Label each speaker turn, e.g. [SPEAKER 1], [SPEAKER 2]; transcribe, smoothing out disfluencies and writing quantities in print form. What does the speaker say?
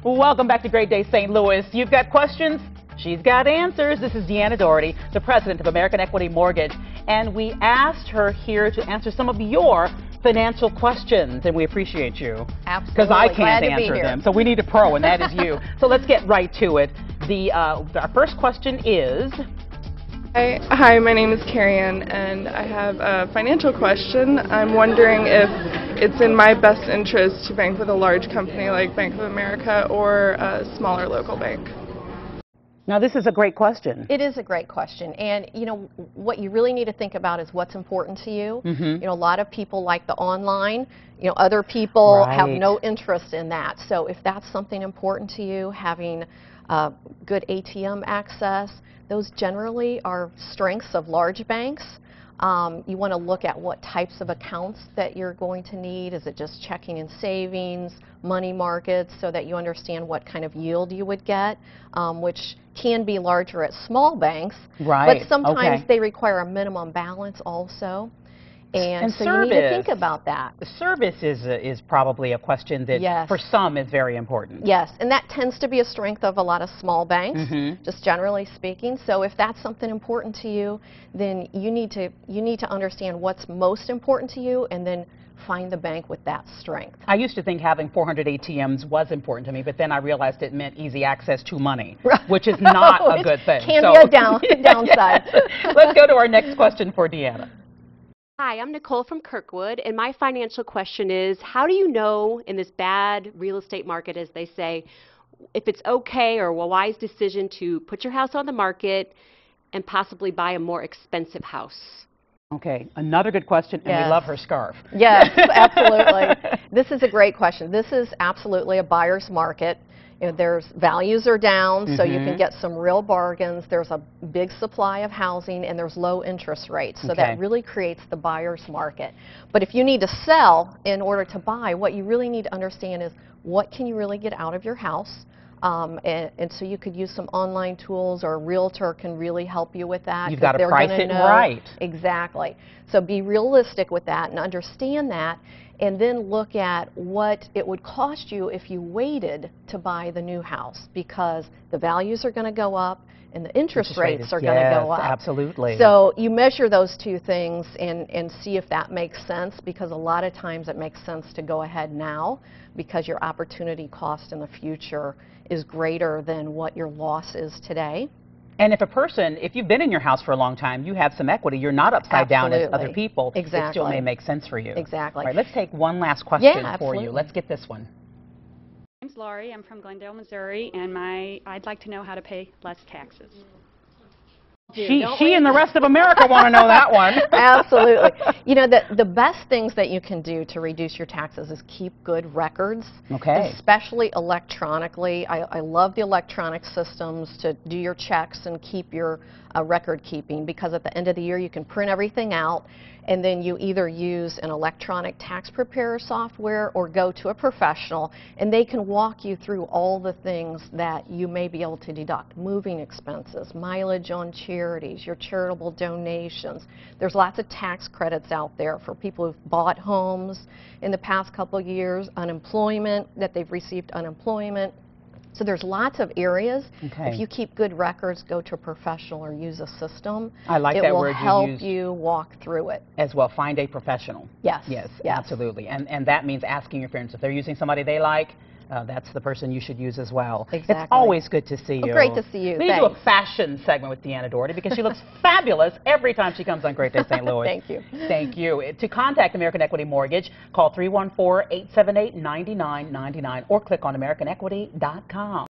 [SPEAKER 1] Welcome back to Great Day St. Louis. You've got questions? She's got answers. This is Deanna Doherty, the president of American Equity Mortgage, and we asked her here to answer some of your financial questions, and we appreciate you.
[SPEAKER 2] Absolutely.
[SPEAKER 1] Because I can't answer them, so we need a pro, and that is you. So let's get right to it. Our first question is...
[SPEAKER 3] Hi, my name is Carrie Ann, and I have a financial question. I'm wondering if it's in my best interest to bank with a large company like Bank of America or a smaller local bank.
[SPEAKER 1] Now, this is a great question.
[SPEAKER 2] It is a great question, and you know what you really need to think about is what's important to you.
[SPEAKER 1] Mm-hmm.
[SPEAKER 2] You know, a lot of people like the online. You know, other people have
[SPEAKER 1] Right.
[SPEAKER 2] no interest in that. So if that's something important to you, having good ATM access, those generally are strengths of large banks. You want to look at what types of accounts that you're going to need. Is it just checking and savings, money markets, so that you understand what kind of yield you would get, which can be larger at small banks.
[SPEAKER 1] Right.
[SPEAKER 2] But sometimes
[SPEAKER 1] Okay.
[SPEAKER 2] they require a minimum balance also. And so
[SPEAKER 1] service.
[SPEAKER 2] you need to think about that.
[SPEAKER 1] Service is probably a question that
[SPEAKER 2] Yes.
[SPEAKER 1] for some is very important.
[SPEAKER 2] Yes, and that tends to be a strength of a lot of small banks,
[SPEAKER 1] Mm-hmm.
[SPEAKER 2] just generally speaking. So if that's something important to you, then you need to understand what's most important to you, and then find the bank with that strength.
[SPEAKER 1] I used to think having 400 ATMs was important to me, but then I realized it meant easy access to money, which is not a good thing.
[SPEAKER 2] Can be a downside.
[SPEAKER 1] Yes. Let's go to our next question for Deanna.
[SPEAKER 4] Hi, I'm Nicole from Kirkwood, and my financial question is, how do you know in this bad real estate market, as they say, if it's okay or a wise decision to put your house on the market and possibly buy a more expensive house?
[SPEAKER 1] Okay, another good question, and
[SPEAKER 2] Yes.
[SPEAKER 1] we love her scarf.
[SPEAKER 2] Yes, absolutely. This is a great question. This is absolutely a buyer's market. You know, there's values are down, so you can get some real bargains. There's a big supply of housing, and there's low interest rates. So
[SPEAKER 1] Okay.
[SPEAKER 2] that really creates the buyer's market. But if you need to sell in order to buy, what you really need to understand is what can you really get out of your house. And so you could use some online tools, or a realtor can really help you with that.
[SPEAKER 1] You've
[SPEAKER 2] 'cause
[SPEAKER 1] got to
[SPEAKER 2] they're
[SPEAKER 1] price
[SPEAKER 2] gonna
[SPEAKER 1] it
[SPEAKER 2] know.
[SPEAKER 1] right.
[SPEAKER 2] Exactly. So be realistic with that and understand that, and then look at what it would cost you if you waited to buy the new house, because the values are going to go up and the interest rates are going to go up.
[SPEAKER 1] Yes, absolutely.
[SPEAKER 2] So you measure those two things and see if that makes sense, because a lot of times it makes sense to go ahead now, because your opportunity cost in the future is greater than what your loss is today.
[SPEAKER 1] And if you've been in your house for a long time, you have some equity, you're not upside down as other
[SPEAKER 2] Absolutely.
[SPEAKER 1] people, it still
[SPEAKER 2] Exactly.
[SPEAKER 1] may make sense for you.
[SPEAKER 2] Exactly.
[SPEAKER 1] All right, let's take one last question for
[SPEAKER 2] absolutely.
[SPEAKER 1] you. Let's get this one.
[SPEAKER 5] My name's Laurie. I'm from Glendale, Missouri, and I'd like to know how to pay less taxes.
[SPEAKER 1] She and the rest of America want to know that one.
[SPEAKER 2] Absolutely. You know, the best things that you can do to reduce your taxes is keep good records,
[SPEAKER 1] Okay.
[SPEAKER 2] especially electronically. I love the electronic systems to do your checks and keep your record keeping, because at the end of the year you can print everything out, and then you either use an electronic tax preparer software or go to a professional, and they can walk you through all the things that you may be able to deduct: moving expenses, mileage on charities, your charitable donations. There's lots of tax credits out there for people who've bought homes in the past couple of years, unemployment, that they've received unemployment. So there's lots of areas.
[SPEAKER 1] Okay.
[SPEAKER 2] If you keep good records, go to a professional or use a system.
[SPEAKER 1] I like
[SPEAKER 2] it
[SPEAKER 1] that
[SPEAKER 2] will
[SPEAKER 1] word you
[SPEAKER 2] help
[SPEAKER 1] used.
[SPEAKER 2] you walk through it.
[SPEAKER 1] As well, find a professional.
[SPEAKER 2] Yes.
[SPEAKER 1] Yes,
[SPEAKER 2] Yes.
[SPEAKER 1] absolutely. And that means asking your friends. If they're using somebody they like, that's the person you should use as well.
[SPEAKER 2] Exactly.
[SPEAKER 1] It's always good to see you.
[SPEAKER 2] Great to see you.
[SPEAKER 1] We need to do a
[SPEAKER 2] Thanks.
[SPEAKER 1] fashion segment with Deanna Doherty, because she looks fabulous every time she comes on Great Day St. Louis.
[SPEAKER 2] Thank you.
[SPEAKER 1] Thank you. To contact American Equity Mortgage, call 314-878-9999 or click on AmericanEquity.com.